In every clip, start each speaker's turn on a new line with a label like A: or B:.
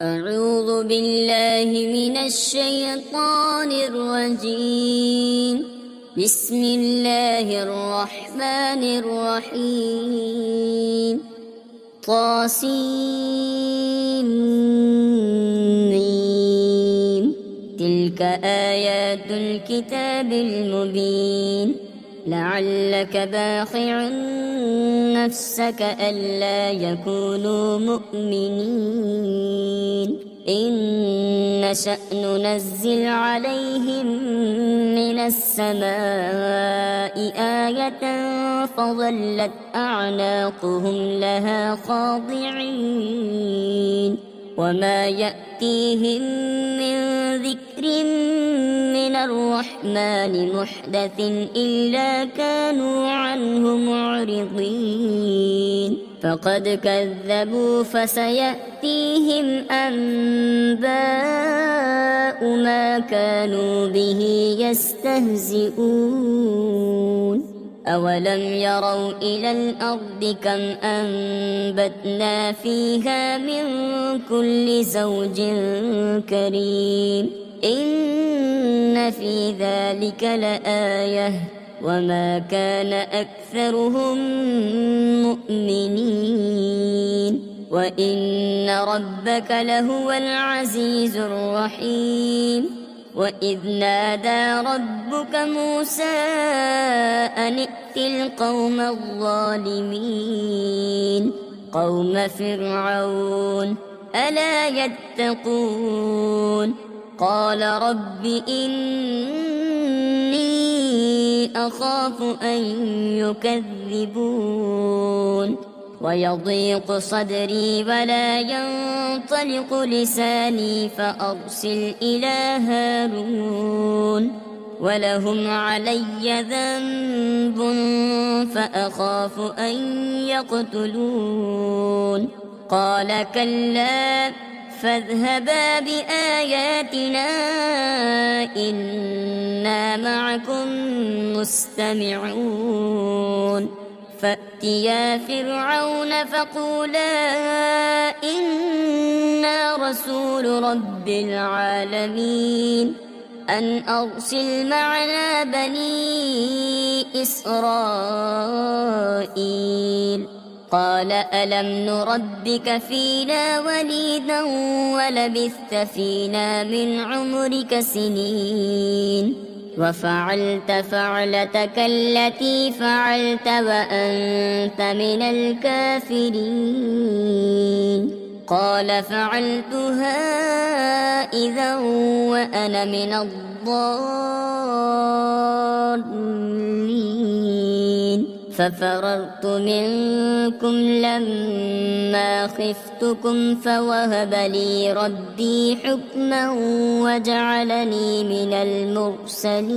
A: أعوذ بالله من الشيطان الرجيم. بسم الله الرحمن الرحيم. طاسيم. تلك آيات الكتاب المبين. لعلك باخع نفسك ألا يكونوا مؤمنين إن نشأ ننزل عليهم من السماء آية فظلت أعناقهم لها خاضعين وما يأتيهم من ذكر من الرحمن محدث إلا كانوا عنه معرضين فقد كذبوا فسيأتيهم أنباء ما كانوا به يستهزئون أولم يروا إلى الأرض كم أنبتنا فيها من كل زوج كريم إن في ذلك لآية وما كان أكثرهم مؤمنين وإن ربك لهو العزيز الرحيم وإذ نادى ربك موسى أن ائت القوم الظالمين قوم فرعون ألا يتقون قال رب إني أخاف أن يكذبون ويضيق صدري ولا ينطلق لساني فأرسل إلى هارون ولهم علي ذنب فأخاف أن يقتلون قال كلا فاذهبا بآياتنا إنا معكم مستمعون فأتيا فرعون فقولا إنا رسول رب العالمين أن أرسل معنا بني إسرائيل قال ألم نربك فينا وليدا ولبثت فينا من عمرك سنين وفعلت فعلتك التي فعلت وأنت من الكافرين قال فعلتها إذا وأنا من الضالين ففررت منكم لما خفتكم فوهب لي ربي حكما وجعلني من المرسلين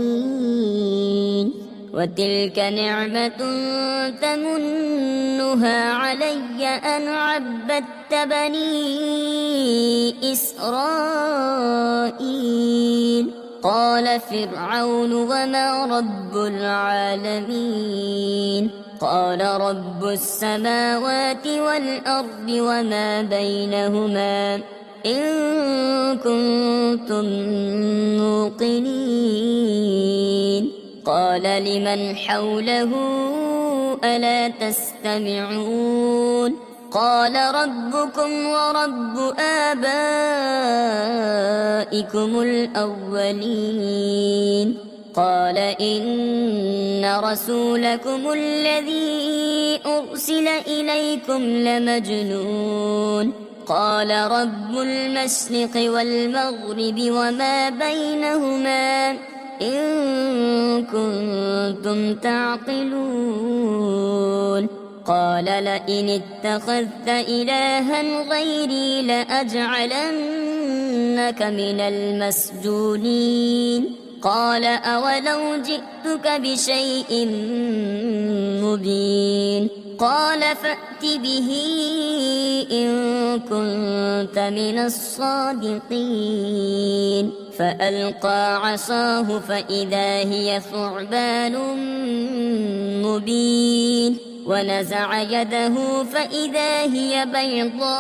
A: وتلك نعمة تمنها علي أن عبدت بني إسرائيل قال فرعون وما رب العالمين قال رب السماوات والأرض وما بينهما إن كنتم موقنين قال لمن حوله ألا تستمعون قال ربكم ورب آبائكم الأولين قال إن رسولكم الذي أرسل إليكم لمجنون قال رب المشرق والمغرب وما بينهما إن كنتم تعقلون قال لئن اتخذت إلها غيري لأجعلنك من المسجونين قال أولو جئتك بشيء مبين قال فأت به إن كنت من الصادقين فألقى عصاه فإذا هي ثعبان مبين ونزع يده فإذا هي بيضاء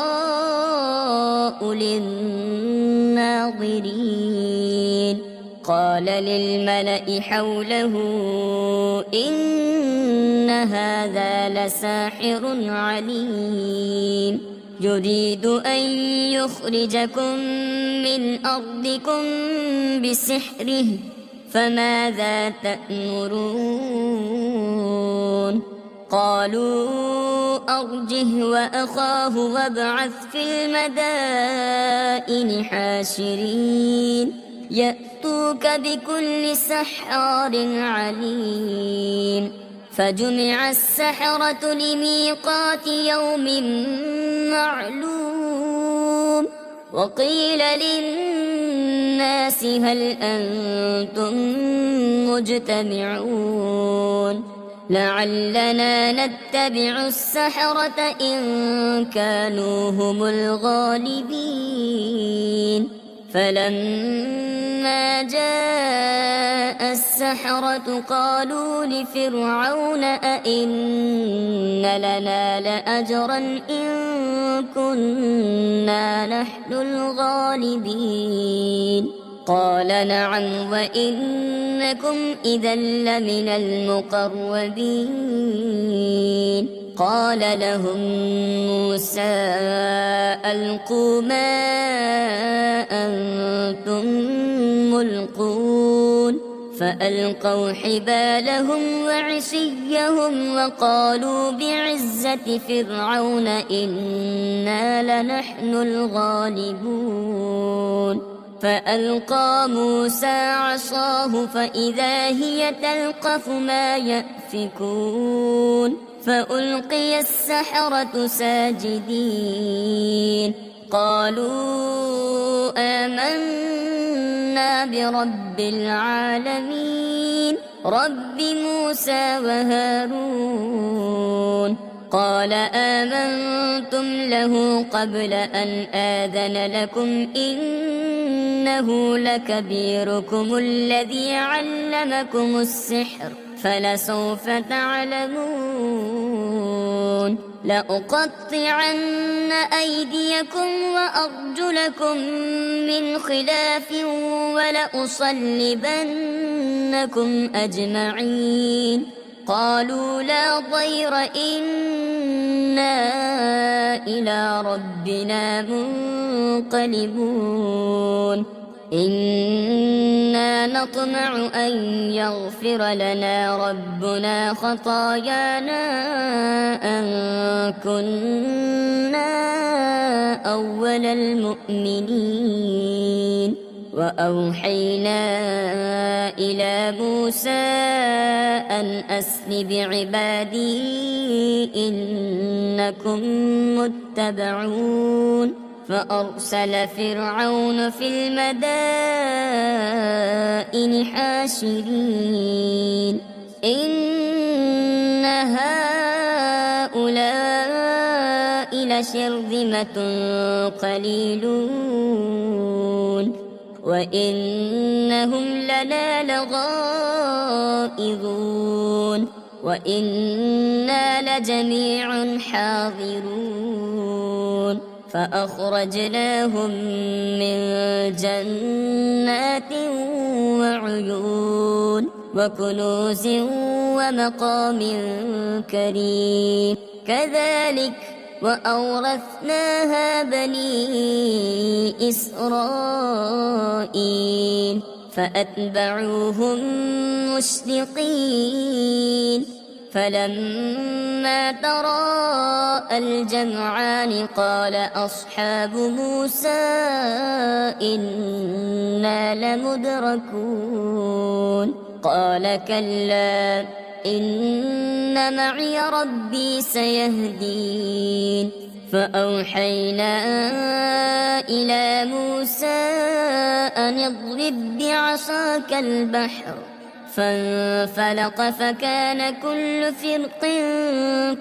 A: للناظرين قال للملأ حوله إن هذا لساحر عليم يريد أن يخرجكم من أرضكم بسحره فماذا تأمرون قالوا أرجه وأخاه وابعث في المدائن حاشرين يأتوك بكل سحار عليم فجمع السحرة لميقات يوم معلوم وقيل للناس هل أنتم مجتمعون لعلنا نتبع السحرة إن كانوا هم الغالبين فلما جاء السحرة قالوا لفرعون أئن لنا لأجرا إن كنا نحن الغالبين قال نعم وإنكم إذا لمن المقربين قال لهم موسى ألقوا ما أنتم ملقون فألقوا حبالهم وعصيهم وقالوا بعزة فرعون إنا لنحن الغالبون فألقى موسى عصاه فإذا هي تلقف ما يأفكون فألقي السحرة ساجدين قالوا آمنا برب العالمين رب موسى وهارون قال آمنتم له قبل أن آذن لكم إنه لكبيركم الذي علمكم السحر فلسوف تعلمون لأقطعن أيديكم وأرجلكم من خلاف ولأصلبنكم أجمعين قالوا لا ضير إنا إلى ربنا منقلبون إنا نطمع أن يغفر لنا ربنا خطايانا أن كنا أول المؤمنين وأوحينا إلى موسى أن أسر بعبادي إنكم متبعون فأرسل فرعون في المدائن حاشرين إن هؤلاء لشرذمة قليلون وإنهم لنا لغائظون وإنا لجميع حاضرون فأخرجناهم من جنات وعيون وكنوز ومقام كريم كذلك وأورثناها بني إسرائيل فأتبعوهم مشرقين فلما تراءى الجمعان قال أصحاب موسى إنا لمدركون قال كلا إن معي ربي سيهدين فأوحينا إلى موسى أن اضرب بعصاك البحر فانفلق فكان كل فرق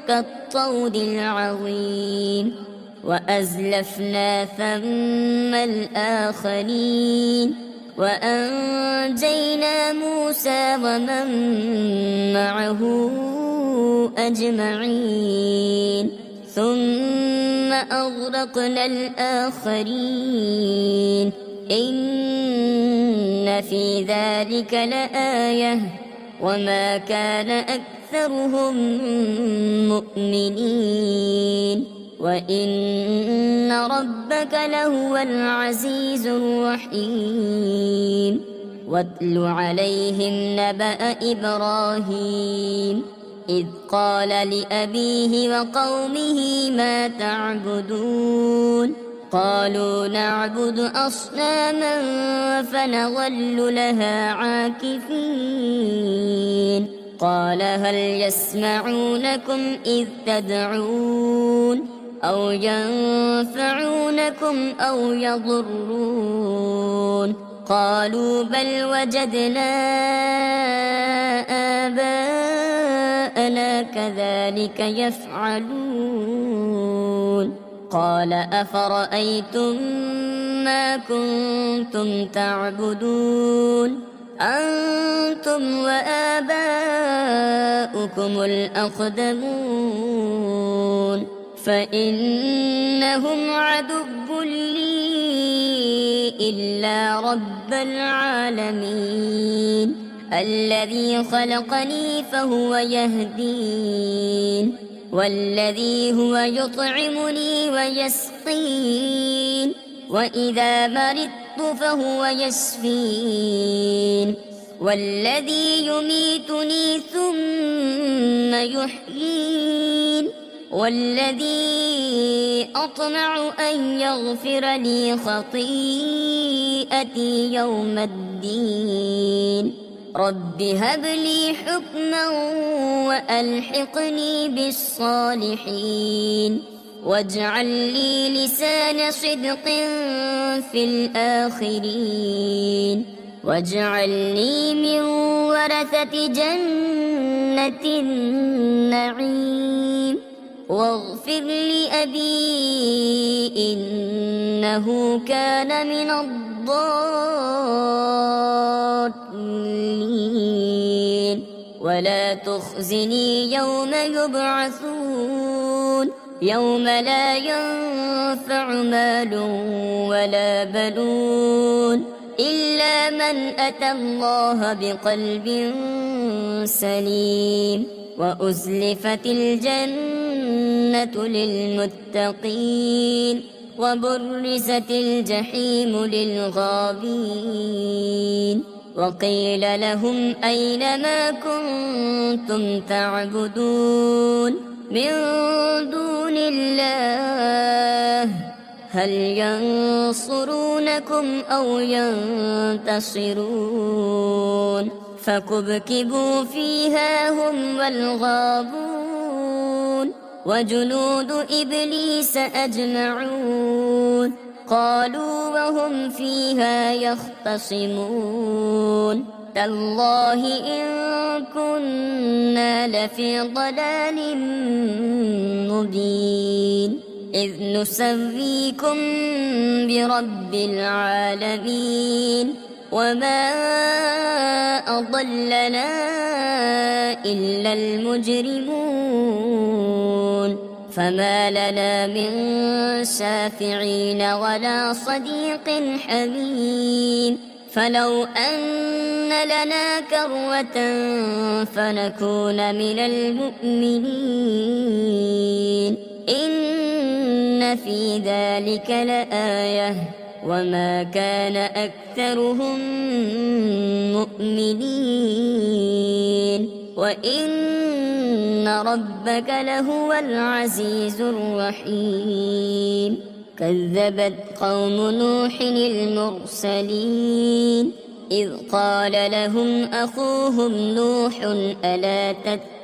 A: كالطود العظيم وأزلفنا ثم الآخرين وأنجينا موسى ومن معه أجمعين ثم أغرقنا الآخرين إن في ذلك لآية وما كان أكثرهم مؤمنين وإن ربك لهو العزيز الرحيم واتل عليهم نبأ إبراهيم إذ قال لأبيه وقومه ما تعبدون قالوا نعبد أصناما فنظل لها عاكفين قال هل يسمعونكم إذ تدعون أو ينفعونكم أو يضرون قالوا بل وجدنا آباءنا كذلك يفعلون قال أفرأيتم ما كنتم تعبدون أنتم وآباؤكم الأقدمون فإنهم عدو لي إلا رب العالمين الذي خلقني فهو يهدين والذي هو يطعمني ويسقين وإذا مرضت فهو يشفين والذي يميتني ثم يحيين والذي أطمع أن يغفر لي خطيئتي يوم الدين رب هب لي حكما وألحقني بالصالحين واجعل لي لسان صدق في الآخرين واجعلني من ورثة جنة النعيم واغفر لأبي إنه كان من الضالين ولا تخزني يوم يبعثون يوم لا ينفع مال ولا بنون إلا من أتى الله بقلب سليم وأزلفت الجنة للمتقين وبرزت الجحيم للغابين وقيل لهم أين ما كنتم تعبدون من دون الله هل ينصرونكم أو ينتصرون فكبكبوا فيها هم والغابون وجنود إبليس أجمعون قالوا وهم فيها يختصمون تالله إن كنا لفي ضلال مبين إذ نسويكم برب العالمين وما أضلنا إلا المجرمون فما لنا من شافعين ولا صديق حميم فلو أن لنا كروة فنكون من المؤمنين إن في ذلك لآية وما كان أكثرهم مؤمنين وإن ربك لهو العزيز الرحيم كذبت قوم نوح المرسلين إذ قال لهم أخوهم نوح ألا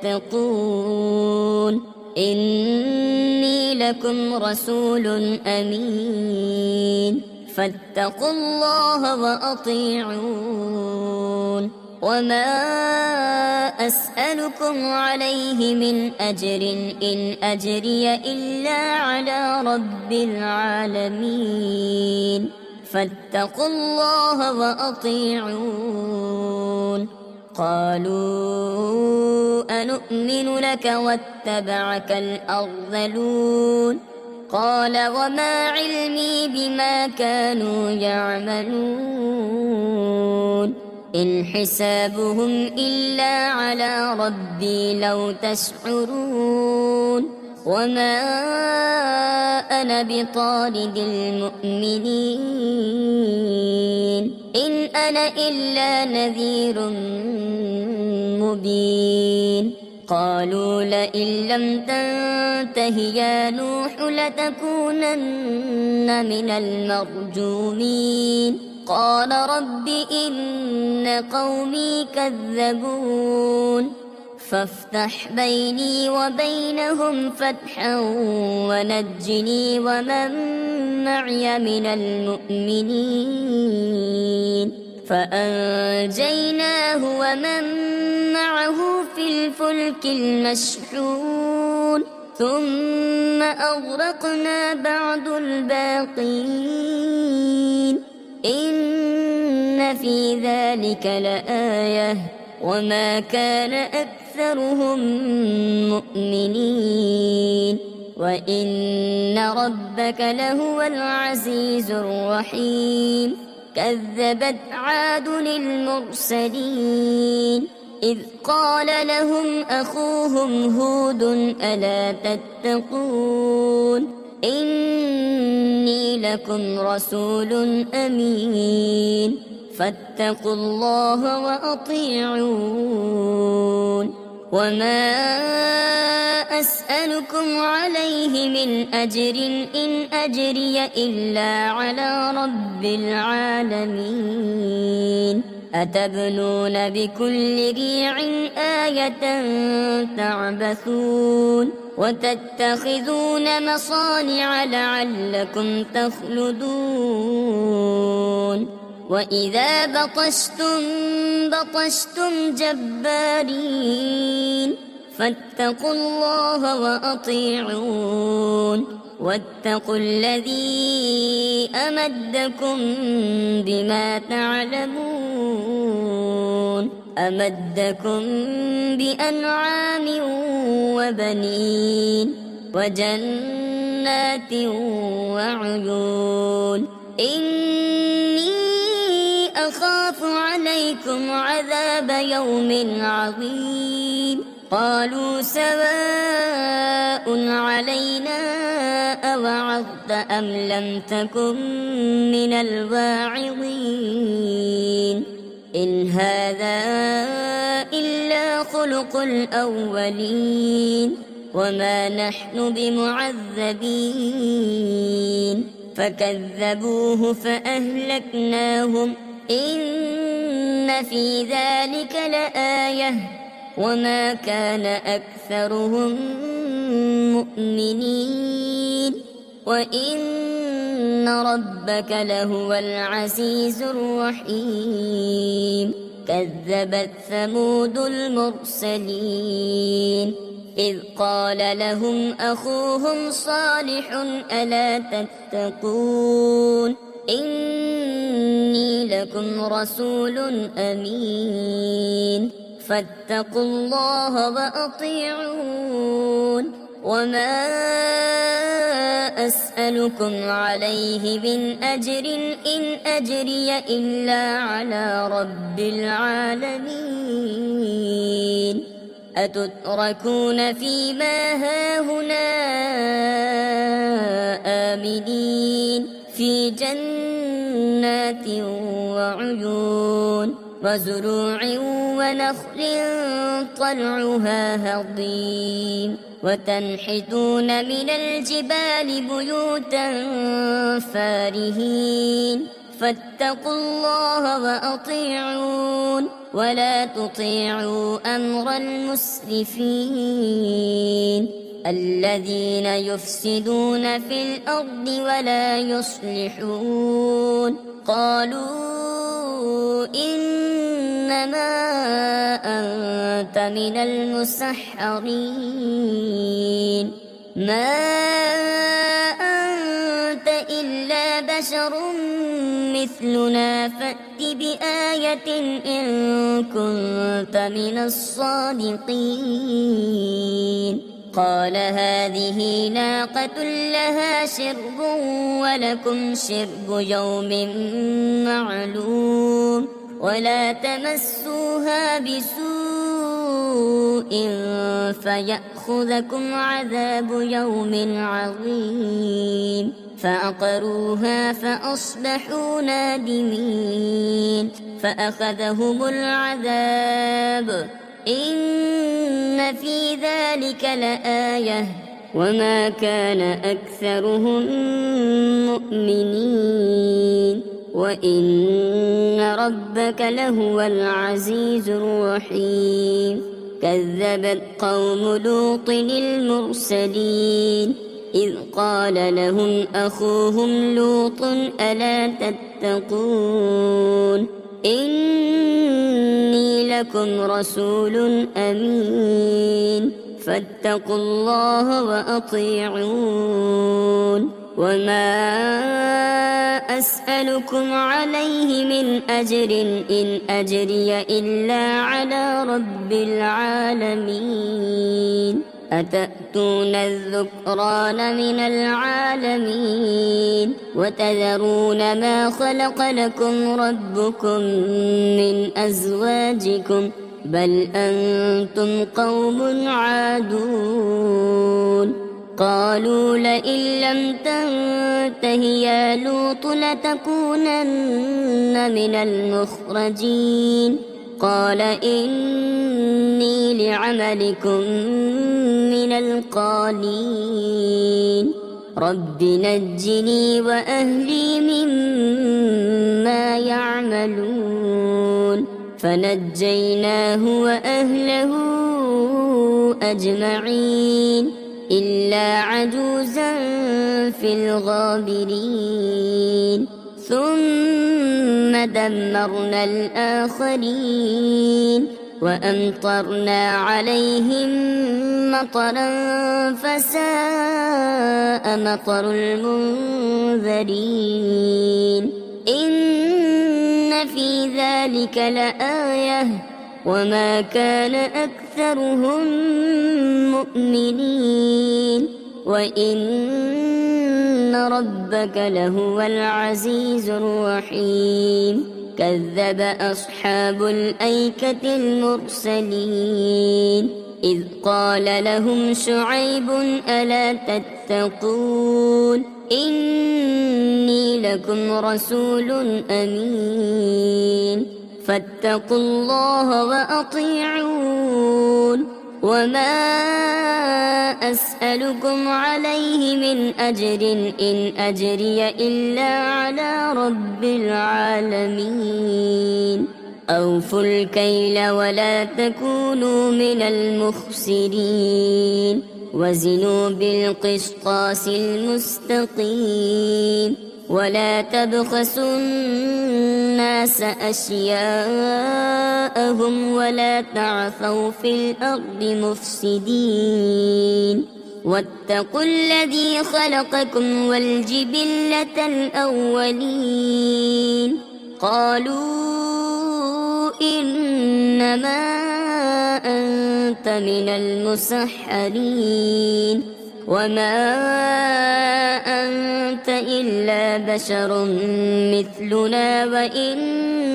A: تتقون إني لكم رسول أمين فاتقوا الله وأطيعون وما أسألكم عليه من أجر إن أجري إلا على رب العالمين فاتقوا الله وأطيعون قالوا أنؤمن لك واتبعك الأرذلون قال وما علمي بما كانوا يعملون إن حسابهم إلا على ربي لو تشعرون وما أنا بطارد المؤمنين إن أنا إلا نذير مبين قالوا لئن لم تنته يا نوح لتكونن من المرجومين قال رب إن قومي كذبون فافتح بيني وبينهم فتحا ونجني ومن معي من المؤمنين فأنجيناه ومن معه في الفلك المشحون ثم أغرقنا بعد الباقين إن في ذلك لآية وما كان أكثرهم مؤمنين وإن ربك لهو العزيز الرحيم كذبت عاد المرسلين إذ قال لهم أخوهم هود ألا تتقون إني لكم رسول أمين فاتقوا الله وأطيعون وما أسألكم عليه من أجر إن أجري إلا على رب العالمين أتبنون بكل ريع آية تعبثون وتتخذون مصانع لعلكم تخلدون وإذا بطشتم بطشتم جبارين فاتقوا الله وأطيعون واتقوا الذي أمدكم بما تعلمون أمدكم بأنعام وبنين وجنات وعيون إني أخاف عليكم عذاب يوم عظيم قالوا سواء علينا أوعظت أم لم تكن من الواعظين إن هذا إلا خلق الأولين وما نحن بمعذبين فكذبوه فأهلكناهم إن في ذلك لآية وما كان أكثرهم مؤمنين وإن ربك لهو العزيز الرحيم كذبت ثمود المرسلين إذ قال لهم أخوهم صالح ألا تتقون إني لكم رسول أمين فاتقوا الله وأطيعون وما أسألكم عليه من أجر إن أجري إلا على رب العالمين أتتركون فيما هاهنا آمنين في جنات وعيون وزروع ونخل طلعها هضيم وتنحتون من الجبال بيوتا فارهين فاتقوا الله وأطيعون ولا تطيعوا أمر المسرفين الذين يفسدون في الأرض ولا يصلحون قالوا إنما أنت من المسحرين ما أنت إلا بشر مثلنا فأت بآية إن كنت من الصادقين قال هذه ناقة لها شرب ولكم شرب يوم معلوم ولا تمسوها بسوء فيأخذكم عذاب يوم عظيم فعقروها فأصبحوا نادمين فأخذهم العذاب إن في ذلك لآية وما كان أكثرهم مؤمنين وإن ربك لهو العزيز الرحيم كذبت قوم لوط المرسلين إذ قال لهم أخوهم لوط ألا تتقون إني لكم رسول أمين فاتقوا الله وأطيعون وما أسألكم عليه من أجر إن أجري إلا على رب العالمين أتأتون الذكران من العالمين وتذرون ما خلق لكم ربكم من أزواجكم بل أنتم قوم عادون قالوا لئن لم تنته يا لوط لتكونن من المخرجين قال إني لعملكم من القالين رب نجني وأهلي مما يعملون فنجيناه وأهله أجمعين إلا عجوزا في الغابرين ثم دمرنا الآخرين وأمطرنا عليهم مطرا فساء مطر المنذرين إن في ذلك لآية وما كان أكثرهم مؤمنين وإن ربك لهو العزيز الرحيم كذب أصحاب الأيكة المرسلين إذ قال لهم شعيب ألا تتقون إني لكم رسول أمين فاتقوا الله وأطيعون وما أسألكم عليه من أجر إن أجري إلا على رب العالمين أوفوا الكيل ولا تكونوا من المخسرين وزنوا بالقسطاس المستقيم ولا تبخسوا الناس أشياءهم ولا تعثوا في الأرض مفسدين واتقوا الذي خلقكم والجبلة الأولين قالوا إنما أنت من المسحرين وما أنت إلا بشر مثلنا وإن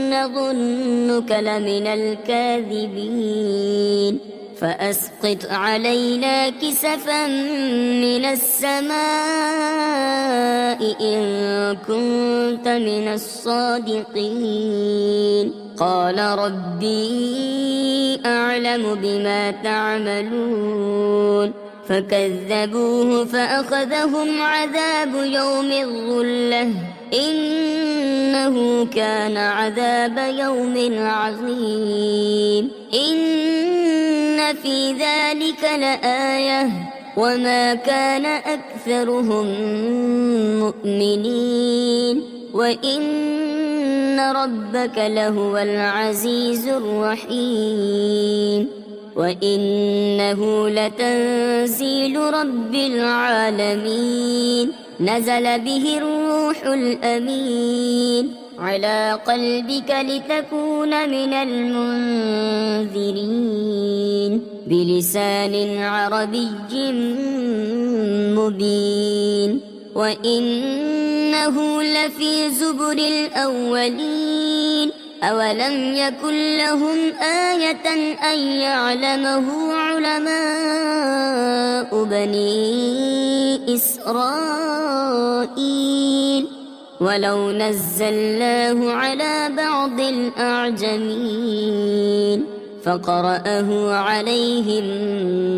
A: نظنك لمن الكاذبين فأسقط علينا كسفا من السماء إن كنت من الصادقين قال ربي أعلم بما تعملون فكذبوه فأخذهم عذاب يوم الظلة إنه كان عذاب يوم عظيم إن في ذلك لآية وما كان أكثرهم مؤمنين وإن ربك لهو العزيز الرحيم وإنه لتنزيل رب العالمين نزل به الروح الأمين على قلبك لتكون من المنذرين بلسان عربي مبين وإنه لفي زبر الأولين أولم يكن لهم آية أن يعلمه علماء بني إسرائيل ولو نزلناه على بعض الأعجمين فقرأه عليهم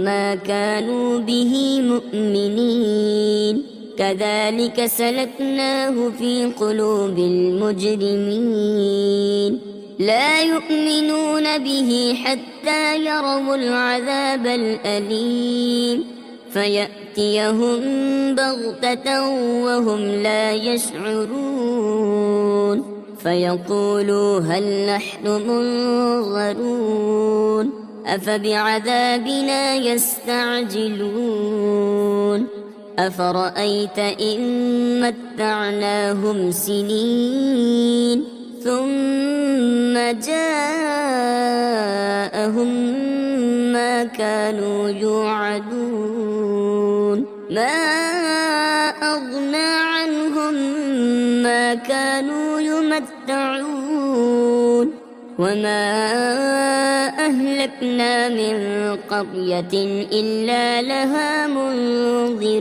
A: ما كانوا به مؤمنين كذلك سلكناه في قلوب المجرمين لا يؤمنون به حتى يروا العذاب الأليم فيأتيهم بغتة وهم لا يشعرون فيقولوا هل نحن منظرون أفبعذابنا يستعجلون أفرأيت إن متعناهم سنين ثم جاءهم ما كانوا يوعدون ما أغنى عنهم ما كانوا يمتعون وما أهلكنا من قرية إلا لها منذرون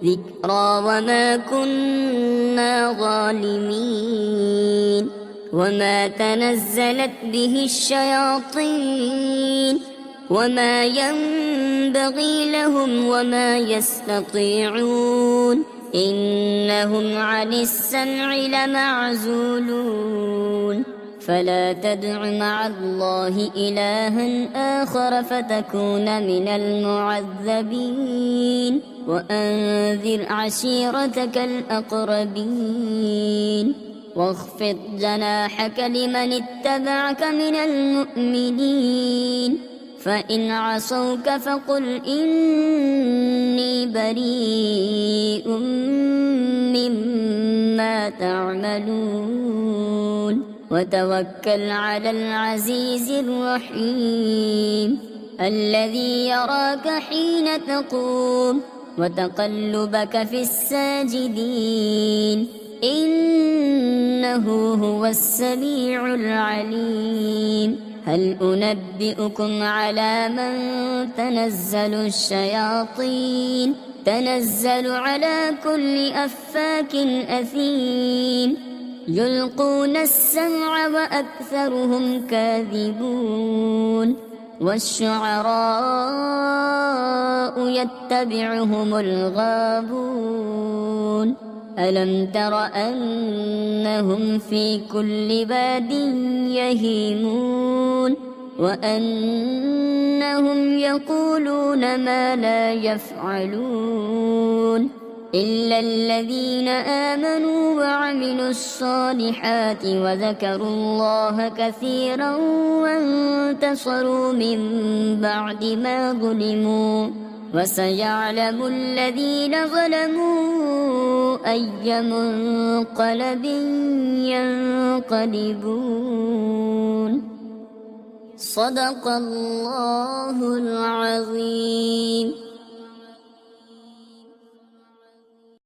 A: ذكرى وما كنا ظالمين وما تنزلت به الشياطين وما ينبغي لهم وما يستطيعون إنهم عن السمع لمعزولون فلا تدع مع الله إلها آخر فتكون من المعذبين وأنذر عشيرتك الأقربين واخفض جناحك لمن اتبعك من المؤمنين فإن عصوك فقل إني بريء مما تعملون وتوكل على العزيز الرحيم الذي يراك حين تقوم وتقلبك في الساجدين إنه هو السميع العليم هل أنبئكم على من تنزل الشياطين تنزل على كل أفاك أثيم يلقون السمع وأكثرهم كاذبون والشعراء يتبعهم الغابون ألم تر أنهم في كل باد يهيمون وأنهم يقولون ما لا يفعلون إلا الذين آمنوا وعملوا الصالحات وذكروا الله كثيرا وانتصروا من بعد ما ظلموا وسيعلم الذين ظلموا أي منقلب ينقلبون صدق الله العظيم.